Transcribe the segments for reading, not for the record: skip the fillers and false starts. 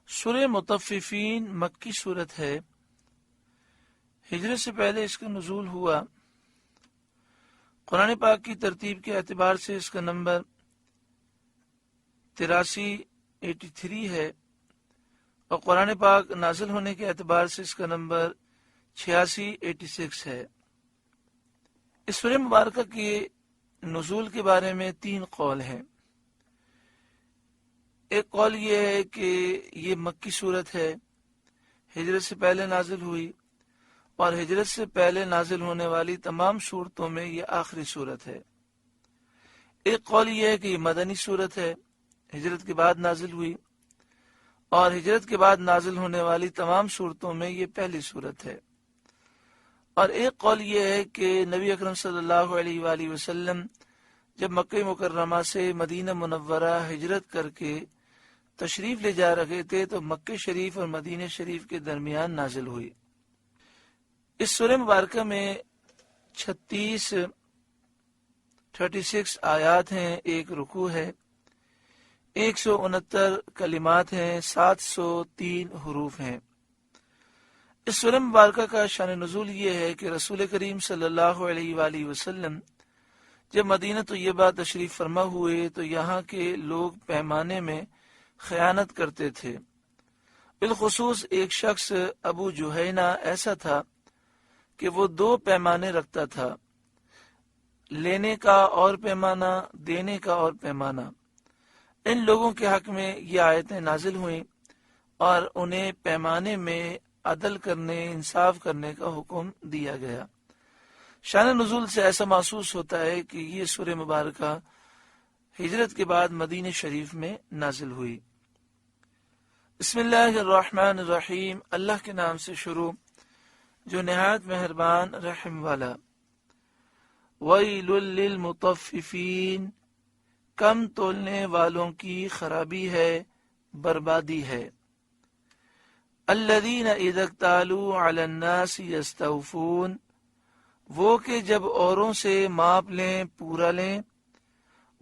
سورہ مطففین مکی صورت ہے۔ ہجرت سے پہلے اس کا نزول ہوا۔ قرآن پاک کی ترتیب کے اعتبار سے اس کا نمبر 83 ہے، اور قرآن پاک نازل ہونے کے اعتبار سے اس کا نمبر 86 ہے۔ اس سورہ مبارکہ کے نزول کے بارے میں 3 قول ہیں۔ ایک قول یہ ہے کہ یہ مکی صورت ہے، ہجرت سے پہلے نازل ہوئی، اور ہجرت سے پہلے نازل ہونے والی تمام صورتوں میں یہ آخری صورت ہے۔ ایک قول یہ ہے کہ یہ مدنی صورت ہے، ہجرت کے بعد نازل ہوئی، اور ہجرت کے بعد نازل ہونے والی تمام صورتوں میں یہ پہلی صورت ہے۔ اور ایک قول یہ ہے کہ نبی اکرم صلی اللہ علیہ وآلہ وسلم جب مکہ مکرمہ سے مدینہ منورہ ہجرت کر کے تشریف لے جا رہے تھے تو مکہ شریف اور مدینہ شریف کے درمیان نازل ہوئی۔ اس سورہ مبارکہ میں 36 آیات ہیں، ایک رکوع ہے، 169 کلمات ہیں، 703 حروف ہیں۔ اس سورہ مبارکہ کا شان نزول یہ ہے کہ رسول کریم صلی اللہ علیہ وآلہ وسلم جب مدینہ طیبہ تشریف فرما ہوئے تو یہاں کے لوگ پیمانے میں خیانت کرتے تھے۔ بالخصوص ایک شخص ابو جہینہ ایسا تھا کہ وہ 2 پیمانے رکھتا تھا، لینے کا اور پیمانہ، دینے کا اور پیمانہ۔ ان لوگوں کے حق میں یہ آیتیں نازل ہوئیں اور انہیں پیمانے میں عدل کرنے، انصاف کرنے کا حکم دیا گیا۔ شان نزول سے ایسا محسوس ہوتا ہے کہ یہ سورہ مبارکہ ہجرت کے بعد مدینہ شریف میں نازل ہوئی۔ بسم اللہ الرحمن الرحیم، اللہ کے نام سے شروع جو نہایت مہربان رحم والا۔ ویل للمطففین، کم تولنے والوں کی خرابی ہے، بربادی ہے۔ الذین اذا اکتالوا علی الناس یستوفون، وہ کہ جب اوروں سے ماپ لیں پورا لیں،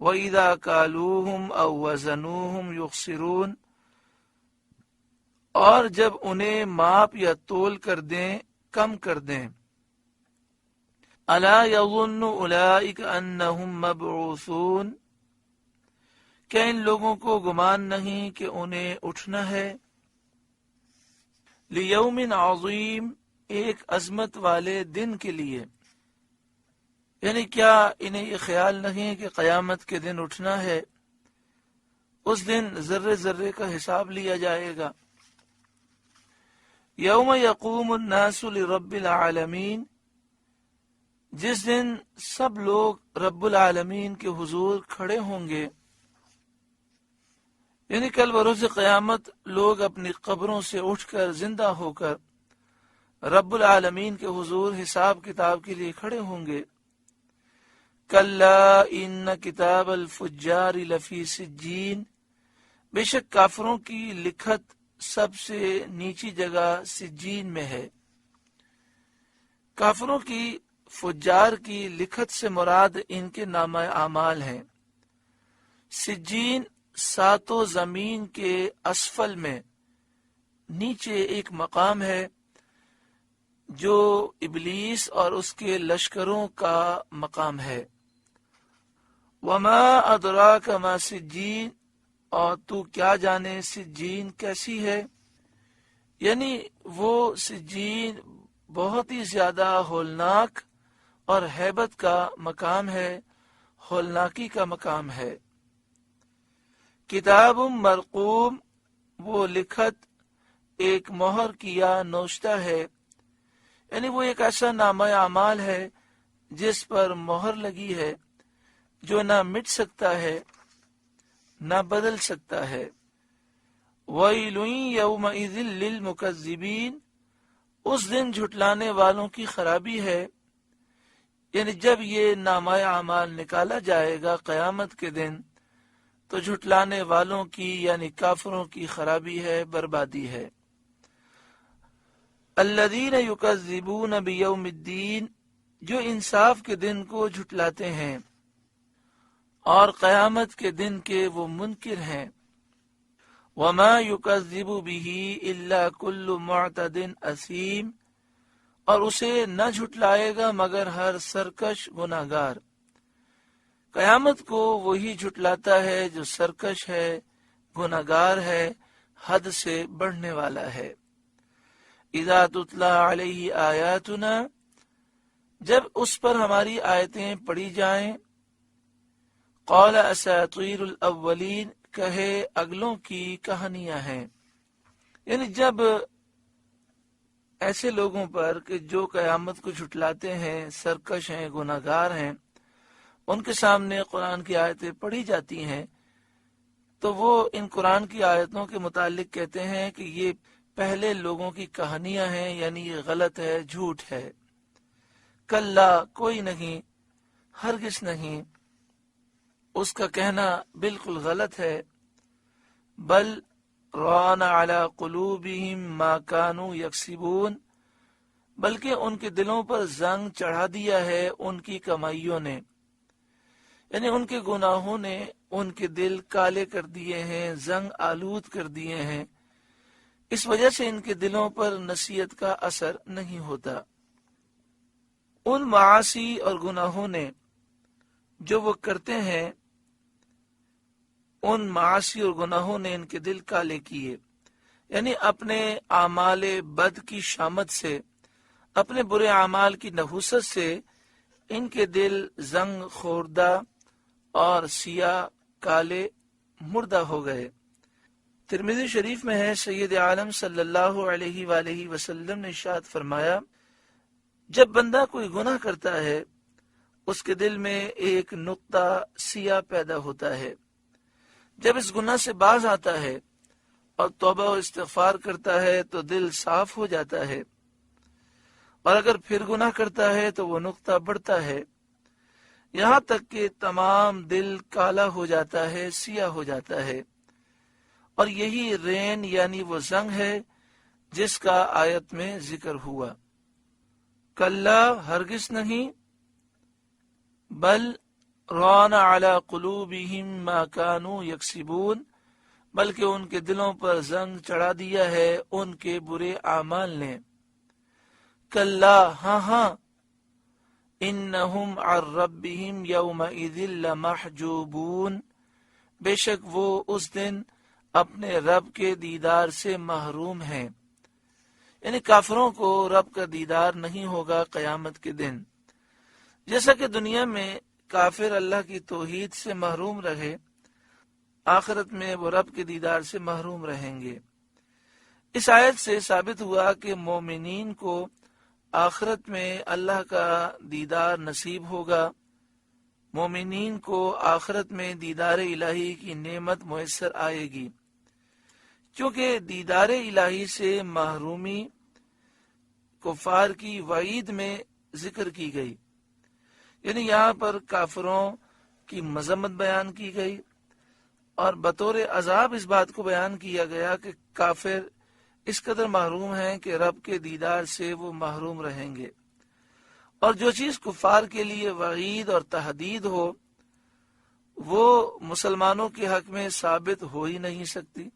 وَإِذَا كَالُوهُمْ أَوْ وَزَنُوهُمْ يُخْسِرُونَ، اور جب انہیں ماپ یا تول کر دیں کم کر دیں۔ أَلَا يَظُنُّ أُولَئِكَ أَنَّهُمْ مَبْعُوثُونَ، کیا ان لوگوں کو گمان نہیں کہ انہیں اٹھنا ہے؟ لِيَوْمٍ عَظِيمٍ، ایک عظمت والے دن کے لیے، یعنی کیا انہیں یہ خیال نہیں کہ قیامت کے دن اٹھنا ہے؟ اس دن ذرے ذرے کا حساب لیا جائے گا۔ یوم یقوم الناس لرب العالمین، جس دن سب لوگ رب العالمین کے حضور کھڑے ہوں گے، یعنی کل بروز قیامت لوگ اپنی قبروں سے اٹھ کر زندہ ہو کر رب العالمین کے حضور حساب کتاب کے لیے کھڑے ہوں گے۔ کلا ان کتاب الفجار لفی سجین، بے شک کافروں کی لکھت سب سے نیچی جگہ سجین میں ہے۔ کافروں کی، فجار کی لکھت سے مراد ان کے نامہ اعمال ہیں۔ سجین 7 زمین کے اسفل میں نیچے ایک مقام ہے جو ابلیس اور اس کے لشکروں کا مقام ہے۔ وما ادراک ما سجین، اور تو کیا جانے سجین کیسی ہے، یعنی وہ سجین بہت ہی زیادہ ہولناک اور ہیبت کا مقام ہے، ہولناکی کا مقام ہے۔ کتاب مرقوم، وہ لکھت ایک مہر کیا نوشتہ ہے، یعنی وہ ایک ایسا نامہ اعمال ہے جس پر مہر لگی ہے، جو نہ مٹ سکتا ہے نہ بدل سکتا ہے۔ وَيْلٌ يَوْمَئِذٍ لِّلْمُكَذِّبِينَ، اس دن جھٹلانے والوں کی خرابی ہے، یعنی جب یہ نامہ اعمال نکالا جائے گا قیامت کے دن تو جھٹلانے والوں کی یعنی کافروں کی خرابی ہے، بربادی ہے۔ الذین یکذبون بیوم الدین، جو انصاف کے دن کو جھٹلاتے ہیں اور قیامت کے دن کے وہ منکر ہیں۔ وما یکذب بہ الا کل معتد اثیم، اور اسے نہ جھٹلائے گا مگر ہر سرکش گناہگار۔ قیامت کو وہی جھٹلاتا ہے جو سرکش ہے، گناہگار ہے، حد سے بڑھنے والا ہے۔ اذا تتلی علیہ آیاتنا، جب اس پر ہماری آیتیں پڑھی جائیں، قال اساطیر الاولین، کہے اگلوں کی کہانیاں ہیں۔ یعنی جب ایسے لوگوں پر کہ جو قیامت کو جھٹلاتے ہیں، سرکش ہیں، گناہگار ہیں، ان کے سامنے قرآن کی آیتیں پڑھی جاتی ہیں تو وہ ان قرآن کی آیتوں کے متعلق کہتے ہیں کہ یہ پہلے لوگوں کی کہانیاں ہیں، یعنی یہ غلط ہے، جھوٹ ہے۔ کلا، کوئی نہیں، ہرگز نہیں، اس کا کہنا بالکل غلط ہے۔ بل ران علی قلوبہم ما کانوا یکسبون، بلکہ ان کے دلوں پر زنگ چڑھا دیا ہے ان کی کمائیوں نے، یعنی ان کے گناہوں نے ان کے دل کالے کر دیے ہیں، زنگ آلود کر دیے ہیں، اس وجہ سے ان کے دلوں پر نصیحت کا اثر نہیں ہوتا۔ ان معاصی اور گناہوں نے جو وہ کرتے ہیں، ان معاصی اور گناہوں نے ان کے دل کالے کیے، یعنی اپنے اعمال بد کی شامت سے، اپنے برے اعمال کی نحوست سے ان کے دل زنگ خوردہ اور سیاہ کالے مردہ ہو گئے۔ ترمذی شریف میں ہے، سید عالم صلی اللہ علیہ وآلہ وسلم نے ارشاد فرمایا، جب بندہ کوئی گناہ کرتا ہے اس کے دل میں ایک نقطہ سیاہ پیدا ہوتا ہے، جب اس گناہ سے باز آتا ہے اور توبہ و استغفار کرتا ہے تو دل صاف ہو جاتا ہے، اور اگر پھر گناہ کرتا ہے تو وہ نقطہ بڑھتا ہے، یہاں تک کہ تمام دل کالا ہو جاتا ہے، سیاہ ہو جاتا ہے۔ اور یہی رین یعنی وہ زنگ ہے جس کا آیت میں ذکر ہوا۔ کلا، ہرگز نہیں، بل ران علی قلوبہم ما کانوا یکسبون، بلکہ ان کے دلوں پر زنگ چڑھا دیا ہے ان کے برے اعمال نے۔ کلا، ہاں ہاں، انہم عن ربہم یومئذ لمحجوبون، بے شک وہ اس دن اپنے رب کے دیدار سے محروم ہیں، یعنی کافروں کو رب کا دیدار نہیں ہوگا قیامت کے دن۔ جیسا کہ دنیا میں کافر اللہ کی توحید سے محروم رہے، آخرت میں وہ رب کے دیدار سے محروم رہیں گے۔ اس آیت سے ثابت ہوا کہ مومنین کو آخرت میں اللہ کا دیدار نصیب ہوگا، مومنین کو آخرت میں دیدار الہی کی نعمت میسر آئے گی، کیونکہ دیدار الہی سے محرومی کفار کی وعید میں ذکر کی گئی، یعنی یہاں پر کافروں کی مذمت بیان کی گئی اور بطور عذاب اس بات کو بیان کیا گیا کہ کافر اس قدر محروم ہیں کہ رب کے دیدار سے وہ محروم رہیں گے، اور جو چیز کفار کے لیے وعید اور تحدید ہو وہ مسلمانوں کے حق میں ثابت ہو ہی نہیں سکتی،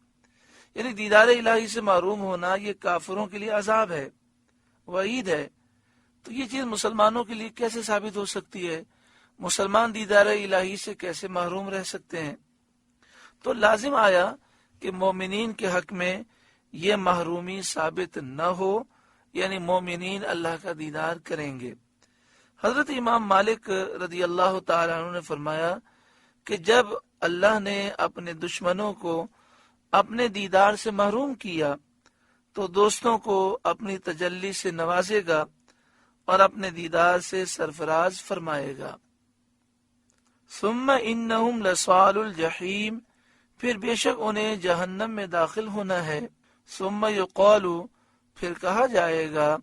یعنی دیدار الہی سے محروم ہونا یہ کافروں کے لیے عذاب ہے، وعید ہے، تو یہ چیز مسلمانوں کے لیے کیسے ثابت ہو سکتی ہے؟ مسلمان دیدار الہی سے کیسے محروم رہ سکتے ہیں؟ تو لازم آیا کہ مومنین کے حق میں یہ محرومی ثابت نہ ہو، یعنی مومنین اللہ کا دیدار کریں گے۔ حضرت امام مالک رضی اللہ تعالیٰ عنہ نے فرمایا کہ جب اللہ نے اپنے دشمنوں کو اپنے دیدار سے محروم کیا تو دوستوں کو اپنی تجلی سے نوازے گا اور اپنے دیدار سے سرفراز فرمائے گا۔ ثم انہم لصال الجحیم، پھر بے شک انہیں جہنم میں داخل ہونا ہے۔ ثم یقال، پھر کہا جائے گا،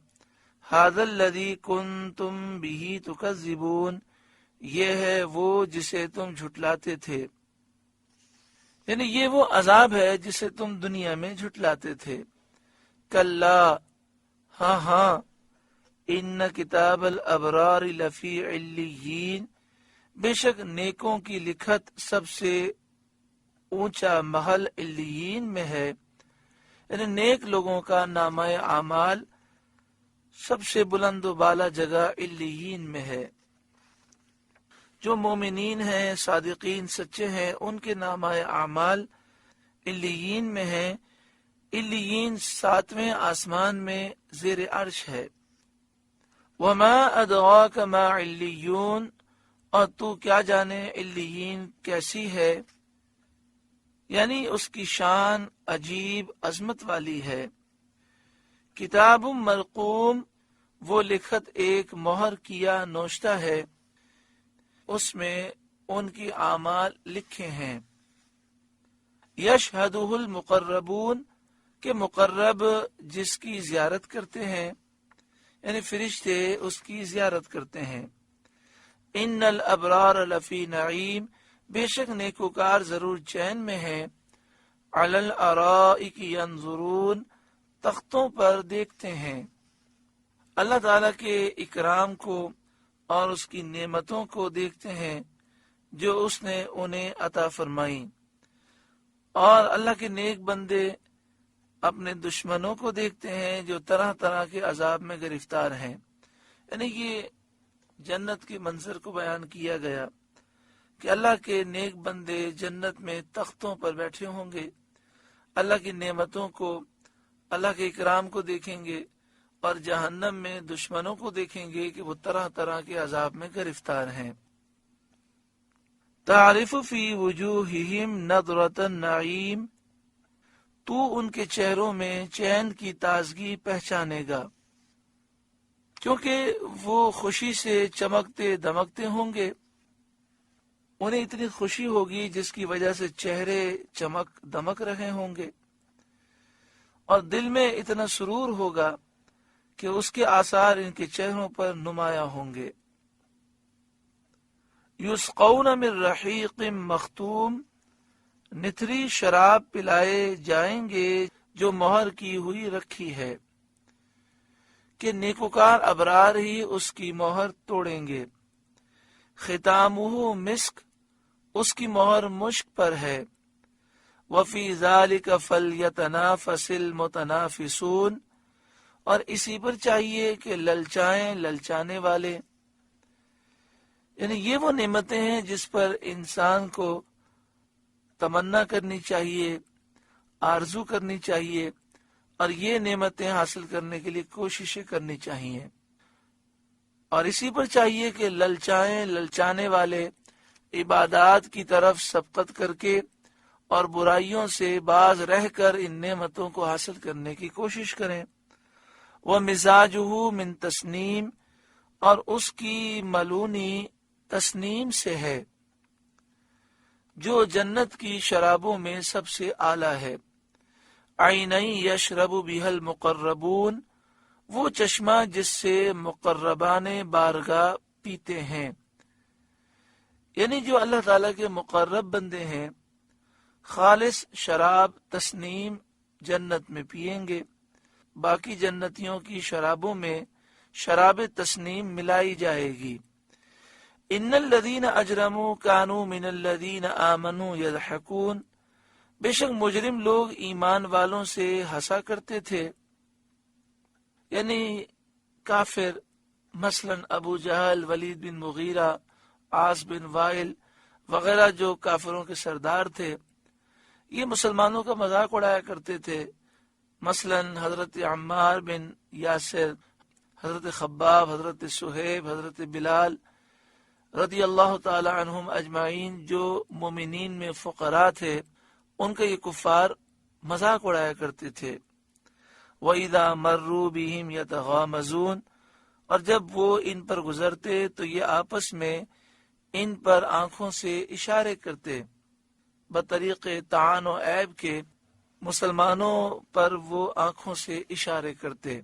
ھذا الذی کنتم بہ تکذبون، یہ ہے وہ جسے تم جھٹلاتے تھے، یعنی یہ وہ عذاب ہے جسے تم دنیا میں جھٹلاتے تھے۔ کلا، ہاں ہاں، ان کتاب الابرار لفی علیین، بے شک نیکوں کی لکھت سب سے اونچا محل علیین میں ہے، یعنی نیک لوگوں کا نامہ اعمال سب سے بلند و بالا جگہ علیین میں ہے۔ جو مومنین ہیں، صادقین، سچے ہیں، ان کے نامہ اعمال علیین میں ہیں۔ علیین 7ویں آسمان میں زیر عرش ہے۔ وما ادراک ما علیون، اور تو کیا جانے علیین کیسی ہے، یعنی اس کی شان عجیب عظمت والی ہے۔ کتاب مرقوم، وہ لکھت ایک مہر کیا نوشتہ ہے، اس میں ان کی اعمال لکھے ہیں۔ یشہدہ المقربون، کہ مقرب جس کی زیارت کرتے ہیں، یعنی فرشتے اس کی زیارت کرتے ہیں۔ ان الابرار لفی نعیم، بے شک نیکوکار ضرور چین میں ہیں۔ علی الارائک ینظرون، تختوں پر دیکھتے ہیں۔ اللہ تعالیٰ کے اکرام کو اور اس کی نعمتوں کو دیکھتے ہیں جو اس نے انہیں عطا فرمائی، اور اللہ کے نیک بندے اپنے دشمنوں کو دیکھتے ہیں جو طرح طرح کے عذاب میں گرفتار ہیں۔ یعنی یہ جنت کے منظر کو بیان کیا گیا کہ اللہ کے نیک بندے جنت میں تختوں پر بیٹھے ہوں گے، اللہ کی نعمتوں کو، اللہ کے اکرام کو دیکھیں گے، اور جہنم میں دشمنوں کو دیکھیں گے کہ وہ طرح طرح کے عذاب میں گرفتار ہیں۔ تعرف فی وجوہہم نضرۃ النعیم، تو ان کے چہروں میں چین کی تازگی پہچانے گا، کیونکہ وہ خوشی سے چمکتے دمکتے ہوں گے۔ انہیں اتنی خوشی ہوگی جس کی وجہ سے چہرے چمک دمک رہے ہوں گے، اور دل میں اتنا سرور ہوگا کہ اس کے آثار ان کے چہروں پر نمایاں ہوں گے۔ یسقون من رحیق مختوم، نتھری شراب پلائے جائیں گے جو مہر کی ہوئی رکھی ہے، کہ نیکوکار ابرار ہی اس کی مہر توڑیں گے۔ ختامہ مسک، اس کی مہر مشک پر ہے۔ وفی ذالک فلیتنافس المتنافسون، اور اسی پر چاہیے کہ للچائیں للچانے والے۔ یعنی یہ وہ نعمتیں ہیں جس پر انسان کو تمنا کرنی چاہیے، آرزو کرنی چاہیے، اور یہ نعمتیں حاصل کرنے کے لیے کوششیں کرنی چاہیے۔ اور اسی پر چاہیے کہ للچائیں للچانے والے عبادات کی طرف سبقت کر کے اور برائیوں سے باز رہ کر ان نعمتوں کو حاصل کرنے کی کوشش کریں۔ وَمِزَاجُهُ مِن تسنیم، اور اس کی ملونی تسنیم سے ہے، جو جنت کی شرابوں میں سب سے اعلیٰ ہے۔ عَيْنًا يَشْرَبُ بِهَا الْمُقَرَّبُونَ، وہ چشمہ جس سے مقربان بارگاہ پیتے ہیں، یعنی جو اللہ تعالیٰ کے مقرب بندے ہیں خالص شراب تسنیم جنت میں پئیں گے۔ باقی جنتیوں کی شرابوں میں شراب تسنیم ملائی جائے گی۔ ان الذین اجرموا کانوا من الذین آمنوا یضحکون، بے شک مجرم لوگ ایمان والوں سے ہنسا کرتے تھے، یعنی کافر، مثلا ابو جہل، ولید بن مغیرہ، عاص بن وائل وغیرہ جو کافروں کے سردار تھے، یہ مسلمانوں کا مذاق اڑایا کرتے تھے۔ مثلا حضرت عمار بن یاسر، حضرت خباب، حضرت صہیب، حضرت بلال رضی اللہ تعالی عنہم اجمعین، جو مومنین میں فقراء تھے، ان کا یہ کفار مذاق اڑایا کرتے تھے۔ وَإِذَا مَرُّوا بِهِمْ يَتَغَامَزُونَ، اور جب وہ ان پر گزرتے تو یہ آپس میں ان پر آنکھوں سے اشارے کرتے، بطریق طعن و عیب کے مسلمانوں پر وہ آنکھوں سے اشارے کرتے۔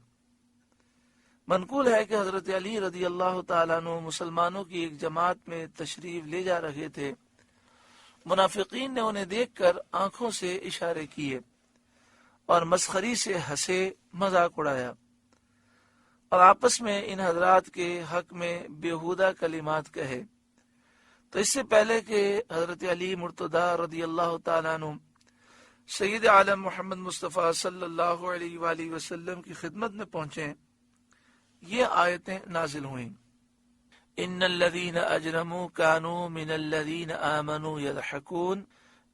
منقول ہے کہ حضرت علی رضی اللہ تعالیٰ عنہ مسلمانوں کی ایک جماعت میں تشریف لے جا رہے تھے، منافقین نے انہیں دیکھ کر آنکھوں سے اشارے کیے اور مسخری سے ہنسے، مذاق اڑایا، اور آپس میں ان حضرات کے حق میں بیہودہ کلمات کہے۔ تو اس سے پہلے کہ حضرت علی مرتضی رضی اللہ تعالیٰ عنہ سید عالم محمد مصطفیٰ صلی اللہ علیہ وآلہ وسلم کی خدمت میں پہنچے، یہ آیتیں نازل ہوئیں۔ ان الذین اجرموا كانوا من الذین آمنوا یضحکون،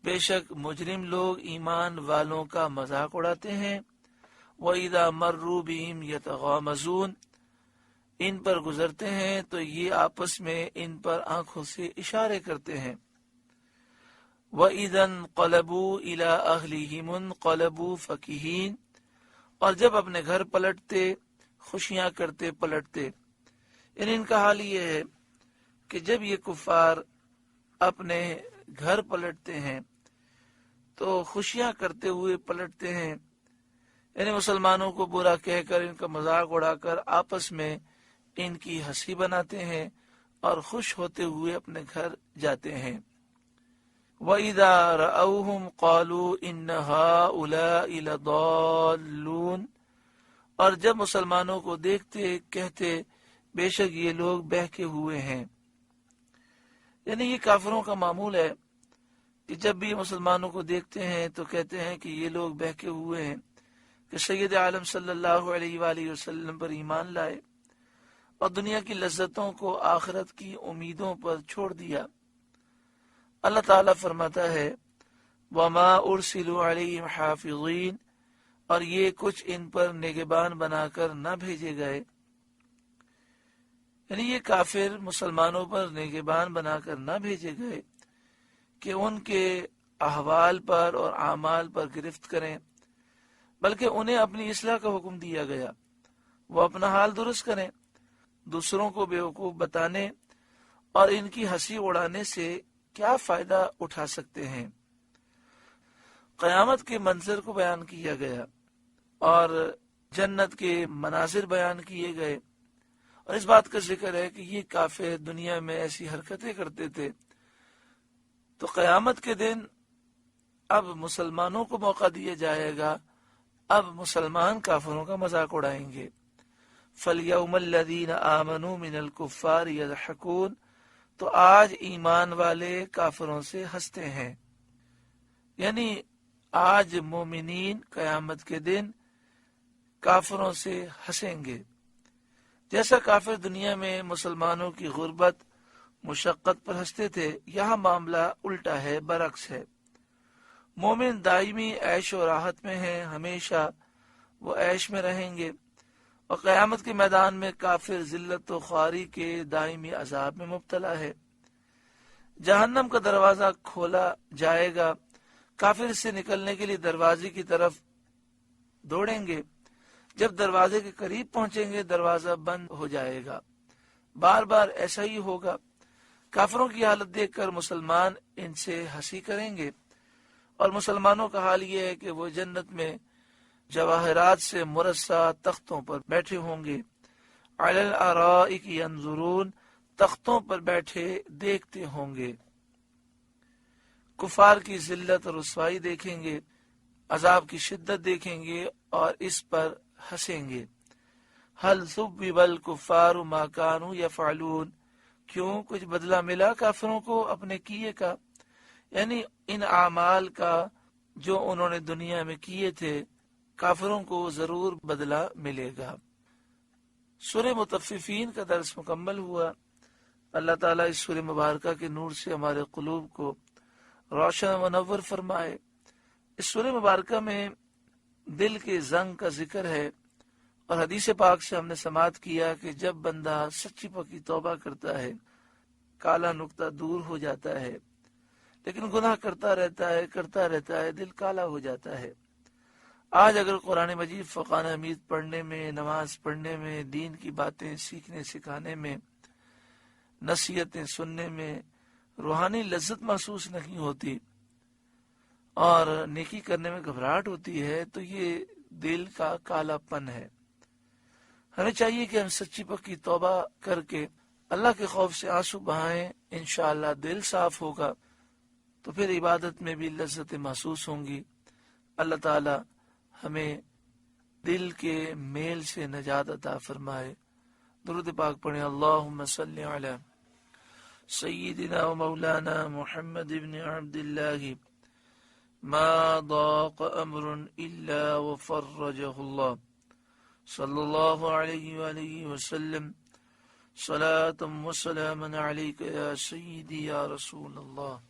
بے شک مجرم لوگ ایمان والوں کا مذاق اڑاتے ہیں۔ وَإِذَا مَرُّوا بِهِمْ يَتَغَامَزُونَ، ان پر گزرتے ہیں تو یہ آپس میں ان پر آنکھوں سے اشارے کرتے ہیں۔ وَإِذَا انقلبوا إِلَىٰ أَهْلِهِمُ انقلبوا فَكِهِينَ، اور جب اپنے گھر پلٹتے خوشیاں کرتے پلٹتے، یعنی ان کا حال یہ ہے کہ جب یہ کفار اپنے گھر پلٹتے ہیں تو خوشیاں کرتے ہوئے پلٹتے ہیں، یعنی مسلمانوں کو برا کہہ کر ان کا مذاق اڑا کر آپس میں ان کی ہنسی بناتے ہیں اور خوش ہوتے ہوئے اپنے گھر جاتے ہیں۔ وَإِذَا رَأَوْهُمْ قَالُوا إِنَّ هَٰؤُلَاءِ لَضَالُّونَ، اور جب مسلمانوں کو دیکھتے کہتے بے شک یہ لوگ بہکے ہوئے ہیں۔ یعنی یہ کافروں کا معمول ہے کہ جب بھی مسلمانوں کو دیکھتے ہیں تو کہتے ہیں کہ یہ لوگ بہکے ہوئے ہیں کہ سید عالم صلی اللہ علیہ وآلہ وسلم پر ایمان لائے اور دنیا کی لذتوں کو آخرت کی امیدوں پر چھوڑ دیا۔ اللہ تعالیٰ فرماتا ہے وَمَا أُرْسِلُوا عَلَيْهِمْ حَافِظِينَ، اور یہ کچھ ان پر نگہبان بنا کر نہ بھیجے گئے، یعنی یہ کافر مسلمانوں پر نگہبان بنا کر نہ بھیجے گئے کہ ان کے احوال پر اور اعمال پر گرفت کریں، بلکہ انہیں اپنی اصلاح کا حکم دیا گیا، وہ اپنا حال درست کریں، دوسروں کو بیوقوف بتانے اور ان کی ہنسی اڑانے سے کیا فائدہ اٹھا سکتے ہیں۔ قیامت کے منظر کو بیان کیا گیا اور جنت کے مناظر بیان کیے گئے، اور اس بات کا ذکر ہے کہ یہ کافر دنیا میں ایسی حرکتیں کرتے تھے، تو قیامت کے دن اب مسلمانوں کو موقع دیا جائے گا، اب مسلمان کافروں کا مذاق اڑائیں گے۔ فَالْيَوْمَ الَّذِينَ آمَنُوا مِنَ الْكُفَّارِ يَضْحَكُونَ، تو آج ایمان والے کافروں سے ہنستے ہیں، یعنی آج مومنین قیامت کے دن کافروں سے ہنسیں گے۔ جیسا کافر دنیا میں مسلمانوں کی غربت مشقت پر ہنستے تھے، یہاں معاملہ الٹا ہے، برعکس ہے۔ مومن دائمی عیش و راحت میں ہیں، ہمیشہ وہ عیش میں رہیں گے، اور قیامت کے میدان میں کافر ذلت و خواری کے دائمی عذاب میں مبتلا ہے۔ جہنم کا دروازہ کھولا جائے گا، کافر سے نکلنے کے لیے دروازے کی طرف دوڑیں گے، جب دروازے کے قریب پہنچیں گے دروازہ بند ہو جائے گا۔ بار بار ایسا ہی ہوگا۔ کافروں کی حالت دیکھ کر مسلمان ان سے ہنسی کریں گے، اور مسلمانوں کا حال یہ ہے کہ وہ جنت میں جواہرات سے مرصع تختوں پر بیٹھے ہوں گے، علی الارائک ینظرون، تختوں پر بیٹھے دیکھتے ہوں گے، کفار کی ذلت اور رسوائی دیکھیں گے، عذاب کی شدت دیکھیں گے اور اس پر ہنسیں گے۔ هل ثوب الکفار ما كانوا يفعلون، کیوں کچھ بدلہ ملا کافروں کو اپنے کیے کا، یعنی ان اعمال کا جو انہوں نے دنیا میں کیے تھے، کافروں کو ضرور بدلہ ملے گا۔ سورہ مطففین کا درس مکمل ہوا۔ اللہ تعالیٰ اس سورہ مبارکہ کے نور سے ہمارے قلوب کو روشن و منور فرمائے۔ اس سورہ مبارکہ میں دل کے زنگ کا ذکر ہے، اور حدیث پاک سے ہم نے سماعت کیا کہ جب بندہ سچی پکی توبہ کرتا ہے کالا نقطہ دور ہو جاتا ہے، لیکن گناہ کرتا رہتا ہے دل کالا ہو جاتا ہے۔ آج اگر قرآن مجید فقان حمید پڑھنے میں، نماز پڑھنے میں، دین کی باتیں سیکھنے سکھانے میں، نصیحتیں سننے میں روحانی لذت محسوس نہیں ہوتی اور نیکی کرنے میں گھبراہٹ ہوتی ہے، تو یہ دل کا کالا پن ہے۔ ہمیں چاہیے کہ ہم سچی پکی توبہ کر کے اللہ کے خوف سے آنسو بہائیں، انشاءاللہ دل صاف ہوگا تو پھر عبادت میں بھی لذتیں محسوس ہوں گی۔ اللہ تعالی ہمیں دل کے میل سے نجات عطا فرمائے۔ درود پاک پڑھیں، اللہم صلی علی سيدنا ومولانا محمد بن عبد الله ما ضاق أمر إلا وفرجه الله صلى الله عليه وآله وسلم صلاة وسلاما عليك يا سيدي يا رسول الله